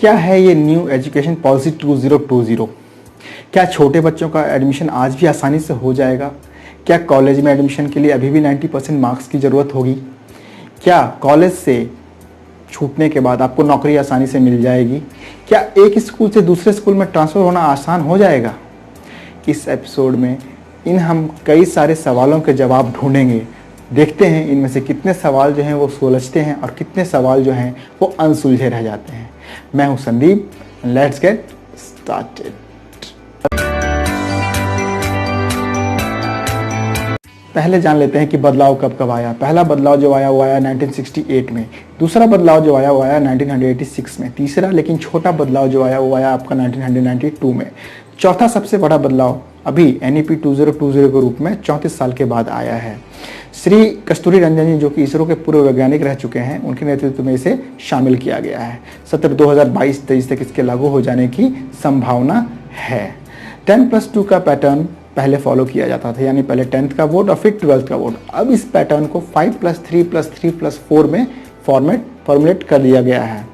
क्या है ये न्यू एजुकेशन पॉलिसी 2020? क्या छोटे बच्चों का एडमिशन आज भी आसानी से हो जाएगा? क्या कॉलेज में एडमिशन के लिए अभी भी 90% मार्क्स की ज़रूरत होगी? क्या कॉलेज से छूटने के बाद आपको नौकरी आसानी से मिल जाएगी? क्या एक स्कूल से दूसरे स्कूल में ट्रांसफ़र होना आसान हो जाएगा? इस एपिसोड में हम कई सारे सवालों के जवाब ढूंढेंगे। देखते हैं इनमें से कितने सवाल जो हैं वो सुलझते हैं और कितने सवाल जो हैं वो अनसुलझे रह जाते हैं। मैं हूं संदीप, लेट्स गेट स्टार्टेड। पहले जान लेते हैं कि बदलाव कब कब आया। पहला बदलाव जो आया वो आया 1968 में, दूसरा बदलाव जो आया वो आया 1986 में, तीसरा लेकिन छोटा बदलाव जो आया वो आया आपका 1992 में, चौथा सबसे बड़ा बदलाव अभी NEP 2020 के रूप में 34 साल के बाद आया है। श्री कस्तूरी रंजन जी जो कि इसरो के पूर्व वैज्ञानिक रह चुके हैं, उनके नेतृत्व में इसे शामिल किया गया है। सत्र 2022-23 तक इसके लागू हो जाने की संभावना है। 10+2 का पैटर्न पहले फॉलो किया जाता था, यानी पहले 10th का बोर्ड और फिर 12th का बोर्ड। अब इस पैटर्न को 5+3+3+4 में फॉर्मुलेट कर दिया गया है।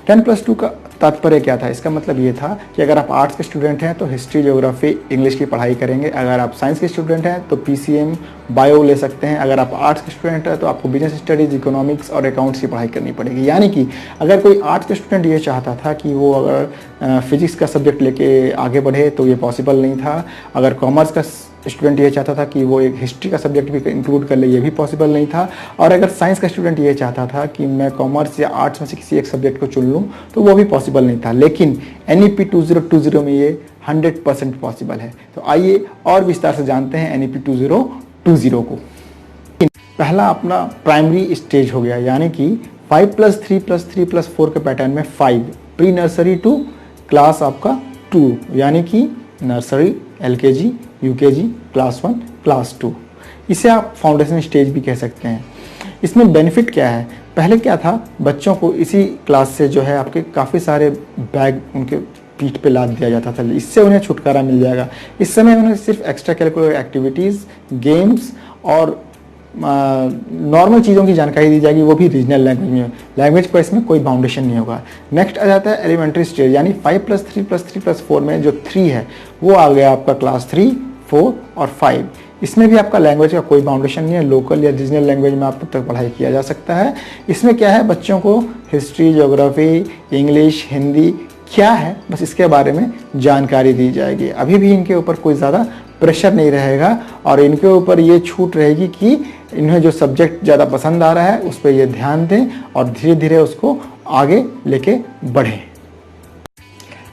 10+2 का तात्पर्य क्या था? इसका मतलब ये था कि अगर आप आर्ट्स के स्टूडेंट हैं तो हिस्ट्री, ज्योग्राफी, इंग्लिश की पढ़ाई करेंगे। अगर आप साइंस के स्टूडेंट हैं तो PCM, बायो ले सकते हैं। अगर आप आर्ट्स के स्टूडेंट हैं तो आपको बिजनेस स्टडीज़, इकोनॉमिक्स और अकाउंट्स की पढ़ाई करनी पड़ेगी। यानी कि अगर कोई आर्ट्स के स्टूडेंट ये चाहता था कि वो अगर फिजिक्स का सब्जेक्ट लेके आगे बढ़े तो ये पॉसिबल नहीं था। अगर कॉमर्स का स्टूडेंट ये चाहता था कि वो एक हिस्ट्री का सब्जेक्ट भी इंक्लूड कर ले, ये भी पॉसिबल नहीं था। और अगर साइंस का स्टूडेंट ये चाहता था कि मैं कॉमर्स या आर्ट्स में से किसी एक सब्जेक्ट को चुन लूँ तो वो भी पॉसिबल नहीं था। लेकिन NEP 2020 में ये 100% पॉसिबल है। तो आइए और विस्तार से जानते हैं NEP 2020 को। पहला अपना प्राइमरी स्टेज हो गया, यानी कि 5+3+3+4 के पैटर्न में 5 प्री नर्सरी टू क्लास आपका 2, यानी कि nursery, LKG, UKG, class 1, class 2। इसे आप फाउंडेशन स्टेज भी कह सकते हैं। इसमें बेनिफिट क्या है? पहले क्या था, बच्चों को इसी क्लास से जो है आपके काफ़ी सारे बैग उनके पीठ पे लाद दिया जाता था। इससे उन्हें छुटकारा मिल जाएगा। इस समय उन्हें सिर्फ एक्स्ट्रा करिकुलर एक्टिविटीज़, गेम्स और नॉर्मल चीज़ों की जानकारी दी जाएगी, वो भी रीजनल लैंग्वेज में। लैंग्वेज का इसमें कोई बाउंडेशन नहीं होगा। नेक्स्ट आ जाता है एलिमेंट्री स्टेज, यानी 5+3+3+4 में जो 3 है वो आ गया आपका क्लास 3, 4 और 5। इसमें भी आपका लैंग्वेज का कोई बाउंडेशन नहीं है। लोकल या रीजनल लैंग्वेज में आप तब तक पढ़ाई किया जा सकता है। इसमें क्या है, बच्चों को हिस्ट्री, ज्योग्राफी, इंग्लिश, हिंदी क्या है बस इसके बारे में जानकारी दी जाएगी। अभी भी इनके ऊपर कोई ज़्यादा प्रेशर नहीं रहेगा और इनके ऊपर ये छूट रहेगी कि इन्हें जो सब्जेक्ट ज़्यादा पसंद आ रहा है उस पर ये ध्यान दें और धीरे धीरे उसको आगे लेके बढ़ें।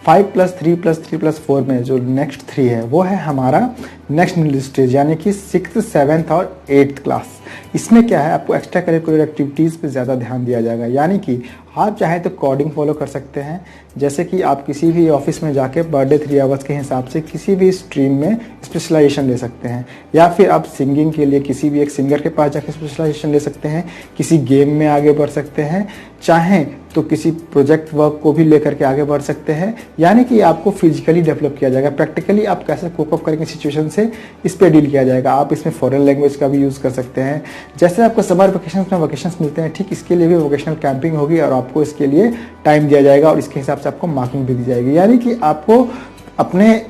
5+3+3+4 में जो नेक्स्ट 3 है वो है हमारा नेक्स्ट मिडिल स्टेज, यानी कि 6th, 7th और 8th क्लास। इसमें क्या है, आपको एक्स्ट्रा करिकुलर एक्टिविटीज़ पे ज़्यादा ध्यान दिया जाएगा। यानी कि आप चाहें तो कोडिंग फॉलो कर सकते हैं, जैसे कि आप किसी भी ऑफिस में जाके पर डे 3 आवर्स के हिसाब से किसी भी स्ट्रीम में स्पेशलाइजेशन ले सकते हैं। या फिर आप सिंगिंग के लिए किसी भी एक सिंगर के पास जाकर स्पेशलाइजेशन ले सकते हैं, किसी गेम में आगे बढ़ सकते हैं, चाहें तो किसी प्रोजेक्ट वर्क को भी लेकर के आगे बढ़ सकते हैं। यानी कि आपको फिजिकली डेवलप किया जाएगा, प्रैक्टिकली आप कैसे कोप अप करेंगे सिचुएशन से, इस पे डील किया जाएगा। आप इसमें फॉरेन लैंग्वेज का भी यूज़ कर सकते हैं। जैसे आपको समर वेकेशंस में वेकेशंस मिलते हैं, ठीक इसके लिए भी वोकेशनल कैंपिंग होगी और आपको इसके लिए टाइम दिया जाएगा और इसके हिसाब से आपको मार्किंग भी दी जाएगी। यानी कि आपको अपने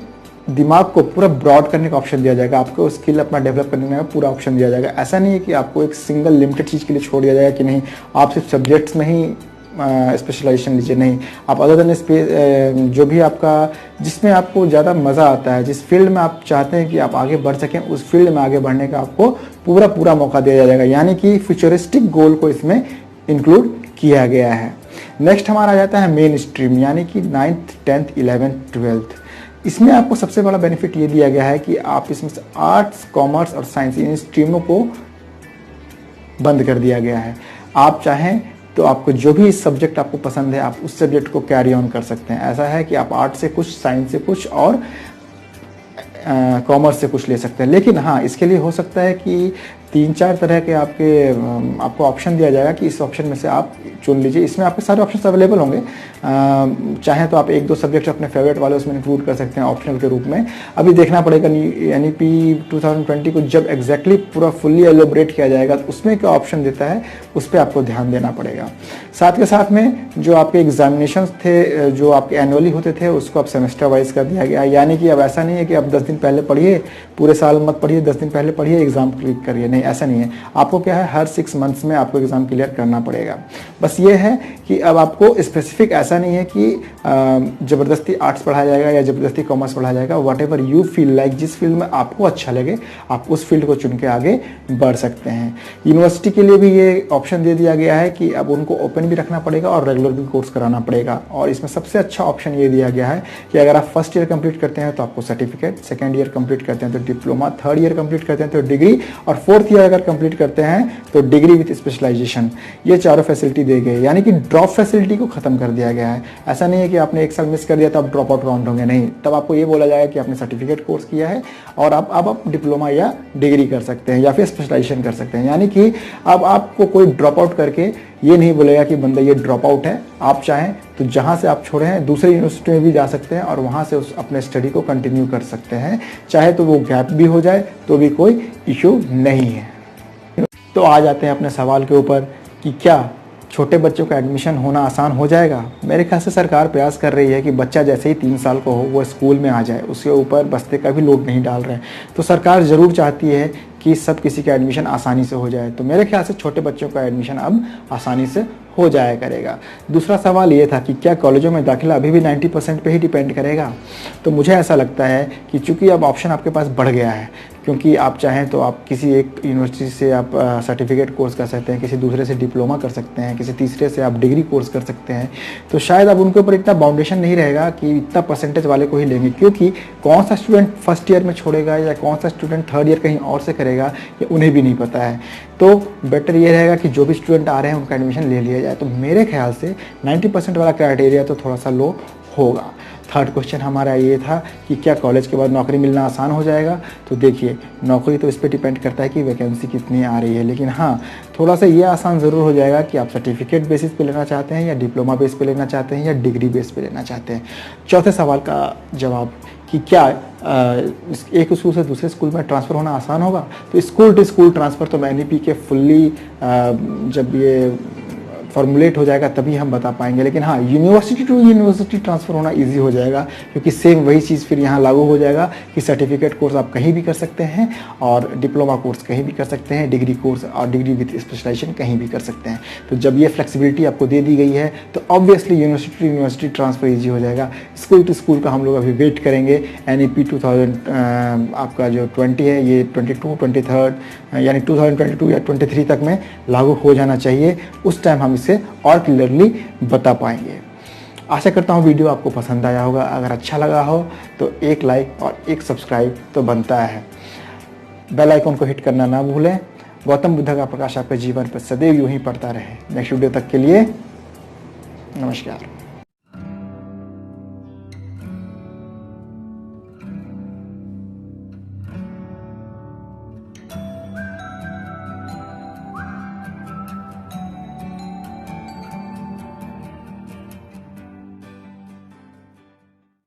दिमाग को पूरा ब्रॉड करने का ऑप्शन दिया जाएगा, आपको स्किल अपना डेवलप करने का पूरा ऑप्शन दिया जाएगा। ऐसा नहीं है कि आपको एक सिंगल लिमिटेड चीज़ के लिए छोड़ दिया जाएगा कि नहीं आप सिर्फ सब्जेक्ट्स में ही स्पेशलाइजेशन लीजिए। नहीं, आप अदर देन जो भी आपका जिसमें आपको ज़्यादा मज़ा आता है, जिस फील्ड में आप चाहते हैं कि आप आगे बढ़ सकें, उस फील्ड में आगे बढ़ने का आपको पूरा मौका दिया जाएगा। यानी कि फ्यूचरिस्टिक गोल को इसमें इंक्लूड किया गया है। नेक्स्ट हमारा आ जाता है मेन स्ट्रीम, यानी कि 9th, 10th, 11th, 12th। इसमें आपको सबसे बड़ा बेनिफिट ये दिया गया है कि आप इसमें से आर्ट्स, कॉमर्स और साइंस इन स्ट्रीमों को बंद कर दिया गया है। आप चाहें तो आपको जो भी सब्जेक्ट आपको पसंद है आप उस सब्जेक्ट को कैरी ऑन कर सकते हैं। ऐसा है कि आप आर्ट से कुछ, साइंस से कुछ और कॉमर्स से कुछ ले सकते हैं। लेकिन हाँ, इसके लिए हो सकता है कि 3-4 तरह के आपको ऑप्शन दिया जाएगा कि इस ऑप्शन में से आप चुन लीजिए। इसमें आपके सारे ऑप्शन अवेलेबल होंगे। चाहे तो आप 1-2 सब्जेक्ट अपने फेवरेट वाले उसमें इंक्लूड कर सकते हैं ऑप्शनल के रूप में। अभी देखना पड़ेगा NEP 2020 को जब एग्जैक्टली पूरा फुल्ली एलोबरेट किया जाएगा तो उसमें क्या ऑप्शन देता है उस पर आपको ध्यान देना पड़ेगा। साथ के साथ में जो आपके एग्जामिनेशन थे जो आपके एनुअली होते थे उसको अब सेमेस्टर वाइज कर दिया गया है। यानी कि अब ऐसा नहीं है कि अब 10 दिन पहले पढ़िए, पूरे साल मत पढ़िए, 10 दिन पहले पढ़िए एग्जाम क्लिक करिए, नहीं ऐसा नहीं है। आपको क्या है, हर 6 मंथ्स में आपको एग्जाम क्लियर करना पड़ेगा। बस ये है कि अब आपको स्पेसिफिक ऐसा नहीं है कि ज़बरदस्ती आर्ट्स पढ़ाया जाएगा या ज़बरदस्ती कॉमर्स पढ़ाया जाएगा। What ever you feel like, जिस फील्ड में आपको अच्छा लगे आप उस फील्ड को चुन के आगे बढ़ सकते हैं। यूनिवर्सिटी के लिए भी ये ऑप्शन दे दिया गया है कि अब उनको ओपन भी रखना पड़ेगा और रेगुलर भी कोर्स कराना पड़ेगा। और इसमें सबसे अच्छा ऑप्शन ये दिया गया है कि अगर आप फर्स्ट ईयर कंप्लीट करते हैं तो आपको सर्टिफिकेट, सेकंड ईयर कंप्लीट करते हैं तो डिप्लोमा, थर्ड ईयर कंप्लीट करते हैं तो डिग्री, और फोर्थ ईयर अगर कंप्लीट करते हैं तो डिग्री विद स्पेशलाइजेशन। ये चारों फैसिलिटी दे गए, यानी कि ड्रॉप फैसिलिटी को खत्म कर दिया गया है। ऐसा नहीं है कि आपने एक साल मिस कर दिया तो आप ड्रॉप आउट काउंट होंगे, नहीं। तब आपको ये बोला जाएगा कि आपने सर्टिफिकेट कोर्स किया है और अब आप डिप्लोमा या डिग्री कर सकते हैं या फिर स्पेशलाइजेशन कर सकते हैं। यानी कि अब आपको कोई ड्रॉप आउट करके ये नहीं बोलेगा कि बंदा ये ड्रॉप आउट है। आप चाहें तो जहाँ से आप छोड़े हैं दूसरी यूनिवर्सिटी में भी जा सकते हैं और वहाँ से उस अपने स्टडी को कंटिन्यू कर सकते हैं। चाहे तो वो गैप भी हो जाए तो भी कोई इशू नहीं है। तो आ जाते हैं अपने सवाल के ऊपर कि क्या छोटे बच्चों का एडमिशन होना आसान हो जाएगा। मेरे ख्याल से सरकार प्रयास कर रही है कि बच्चा जैसे ही 3 साल को हो वो स्कूल में आ जाए, उसके ऊपर बस्ते का भी लोड नहीं डाल रहे हैं। तो सरकार ज़रूर चाहती है कि सब किसी का एडमिशन आसानी से हो जाए। तो मेरे ख्याल से छोटे बच्चों का एडमिशन अब आसानी से हो जाया करेगा। दूसरा सवाल ये था कि क्या कॉलेजों में दाखिला अभी भी 90% पे ही डिपेंड करेगा। तो मुझे ऐसा लगता है कि चूंकि अब ऑप्शन आपके पास बढ़ गया है, क्योंकि आप चाहें तो आप किसी एक यूनिवर्सिटी से आप सर्टिफिकेट कोर्स कर सकते हैं, किसी दूसरे से डिप्लोमा कर सकते हैं, किसी तीसरे से आप डिग्री कोर्स कर सकते हैं। तो शायद अब उनके ऊपर इतना बाउंडेशन नहीं रहेगा कि इतना परसेंटेज वाले को ही लेंगे, क्योंकि कौन सा स्टूडेंट फर्स्ट ईयर में छोड़ेगा या कौन सा स्टूडेंट थर्ड ईयर कहीं और से करेगा ये उन्हें भी नहीं पता है। तो बेटर ये रहेगा कि जो भी स्टूडेंट आ रहे हैं उनका एडमिशन ले लिया जाए। तो मेरे ख्याल से 90% वाला क्राइटेरिया तो थोड़ा सा लो होगा। थर्ड क्वेश्चन हमारा ये था कि क्या कॉलेज के बाद नौकरी मिलना आसान हो जाएगा। तो देखिए, नौकरी तो इस पर डिपेंड करता है कि वैकेंसी कितनी आ रही है, लेकिन हाँ थोड़ा सा ये आसान ज़रूर हो जाएगा कि आप सर्टिफिकेट बेसिस पे लेना चाहते हैं या डिप्लोमा बेस पे लेना चाहते हैं या डिग्री बेस पे लेना चाहते हैं। चौथे सवाल का जवाब कि क्या एक स्कूल से दूसरे स्कूल में ट्रांसफ़र होना आसान होगा। तो स्कूल टू स्कूल ट्रांसफ़र तो NEP के फुल्ली जब ये फॉर्मुलेट हो जाएगा तभी हम बता पाएंगे। लेकिन हाँ, यूनिवर्सिटी टू यूनिवर्सिटी ट्रांसफ़र होना इजी हो जाएगा, क्योंकि सेम वही चीज़ फिर यहाँ लागू हो जाएगा कि सर्टिफिकेट कोर्स आप कहीं भी कर सकते हैं और डिप्लोमा कोर्स कहीं भी कर सकते हैं, डिग्री कोर्स और डिग्री विद स्पेशलाइजेशन कहीं भी कर सकते हैं। तो जब ये फ्लेक्सिबिलिटी आपको दे दी गई है तो obviously university to university transfer easy हो जाएगा। स्कूल टू स्कूल का हम लोग अभी वेट करेंगे। NEP 2000 आपका जो 20 है ये 22, 23 यानी 2022 या 23 तक में लागू हो जाना चाहिए। उस टाइम हम इसे और क्लियरली बता पाएंगे। आशा करता हूँ वीडियो आपको पसंद आया होगा। अगर अच्छा लगा हो तो एक लाइक और एक सब्सक्राइब तो बनता है। बेल आइकन को हिट करना ना भूलें। गौतम बुद्ध का प्रकाश आपके जीवन पर सदैव यूं ही पड़ता रहे। नेक्स्ट वीडियो तक के लिए नमस्कार।